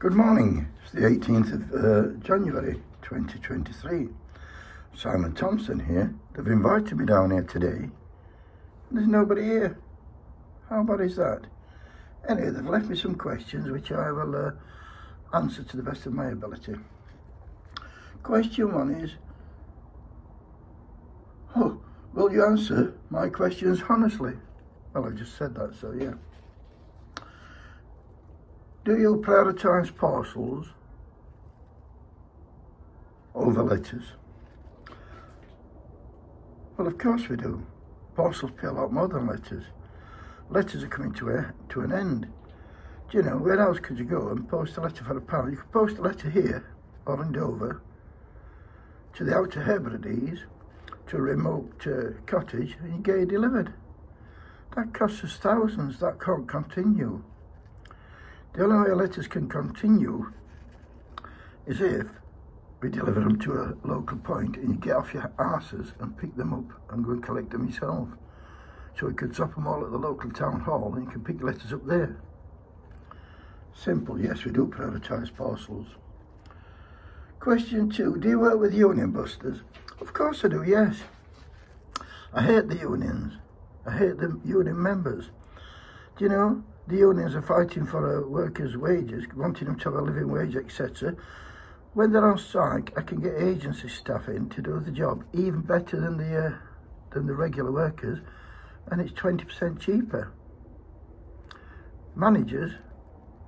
Good morning, it's the 18th of January 2023. Simon Thompson here. They've invited me down here today. There's nobody here. How bad is that? Anyway, they've left me some questions which I will answer to the best of my ability. Question one is, will you answer my questions honestly? Well, I just said that, so yeah. Do you prioritise parcels over letters? Well, of course we do. Parcels pay a lot more than letters. Letters are coming to an end. Do you know, where else could you go and post a letter for £1? You could post a letter here or in Dover to the Outer Hebrides, to a remote cottage, and you get it delivered. That costs us thousands. That can't continue. The only way letters can continue is if we deliver them to a local point and you get off your arses and pick them up and go and collect them yourself. So we could drop them all at the local town hall and you can pick letters up there. Simple, yes, we do prioritise parcels. Question two, do you work with union busters? Of course I do, yes. I hate the unions. I hate the union members. Do you know, the unions are fighting for workers' wages, wanting them to have a living wage, etc. When they're on strike, I can get agency staff in to do the job, even better than the regular workers, and it's 20% cheaper. Managers,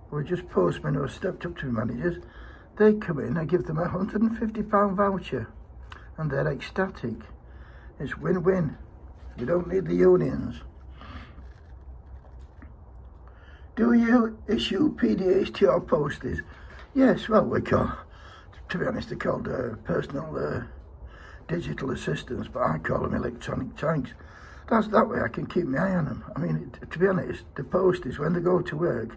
who are just postmen who have stepped up to managers, they come in, I give them a £150 voucher, and they're ecstatic. It's win-win. We don't need the unions. Do you issue PDAs to your posties? Yes, well, we call, to be honest, they're called personal digital assistants, but I call them electronic tags. That's that way I can keep my eye on them. I mean, to be honest, the posties, when they go to work,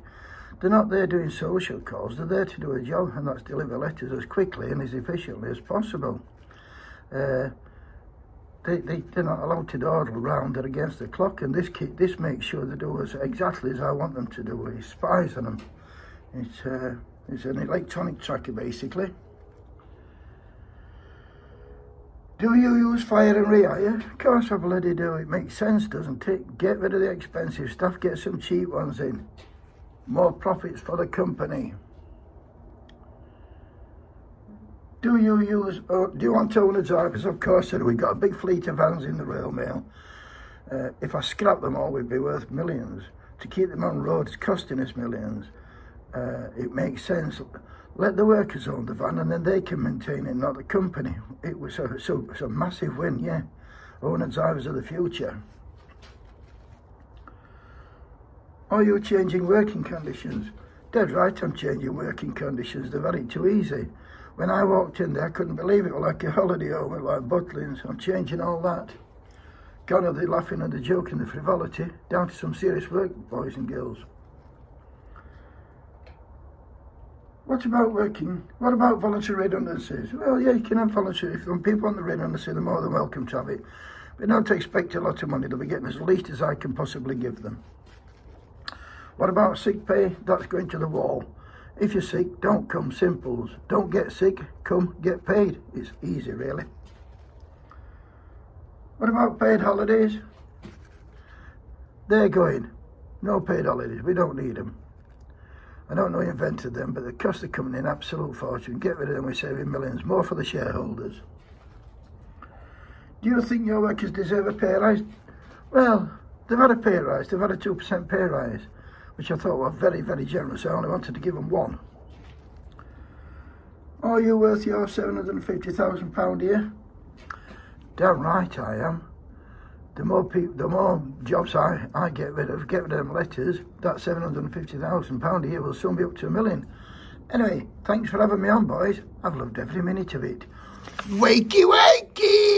they're not there doing social calls, they're there to do a job, and that's deliver letters as quickly and as efficiently as possible. They're not allowed to dawdle around, they're against the clock, and this makes sure they do exactly as I want them to do. It spies on them. It's an electronic tracker, basically. Do you use fire and rehire? Of course I bloody do. It makes sense, doesn't it? Get rid of the expensive stuff, get some cheap ones in. More profits for the company. Do you want owner drivers? Of course I do. We've got a big fleet of vans in the rail mail. If I scrap them all, we'd be worth millions. To keep them on road is costing us millions. It makes sense. Let the workers own the van and then they can maintain it, not the company. It was a massive win, yeah. Owner drivers of the future. Are you changing working conditions? Dead right, I'm changing working conditions. They're very too easy. When I walked in there, I couldn't believe it. It was like a holiday home, like Butlins. I'm changing all that. Gone are the laughing and the joking, the frivolity, down to some serious work, boys and girls. What about voluntary redundancies? Well, yeah, you can have voluntary. If people want the redundancy, they're more than welcome to have it. But not to expect a lot of money. They'll be getting as least as I can possibly give them. What about sick pay? That's going to the wall. If you're sick, don't come, simples. Don't get sick, come, get paid. It's easy, really. What about paid holidays? They're going. No paid holidays, we don't need them. I don't know who invented them, but the cost of coming in, absolute fortune. Get rid of them, we're saving millions. More for the shareholders. Do you think your workers deserve a pay rise? Well, they've had a pay rise. They've had a 2% pay rise, which I thought were very, very generous. I only wanted to give them one. Are you worth your £750,000 a year? Damn right I am. The more jobs I get rid of them letters, that £750,000 a year will soon be up to £1 million. Anyway, thanks for having me on, boys. I've loved every minute of it. Wakey, wakey!